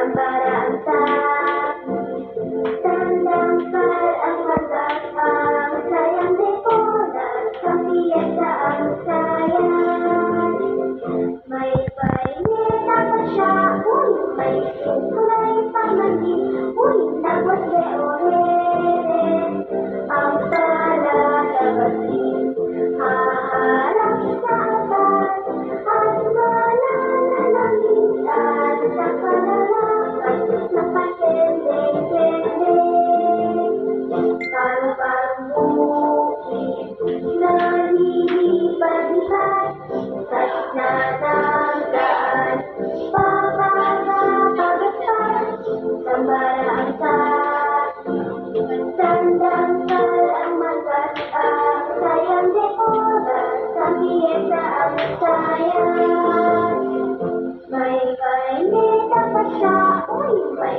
Tambarang sa tandang ang magkakang sayang depolat sa piyesa ang sayang. May painita pa siya, uy, may kulay pamangkin, uy, tapos leoren. Ang palalabas haharap sa atas at malalangit sa kalalakay na patendeng-tendeng. Parang-parang bukid na lilipad-lipad sa gitna ng daan. Pababa-pagapag, tambarang sa tandang-tal ang magkasang sayang depolat sa piyesa ang sayang. May kainita pa siya, uy, may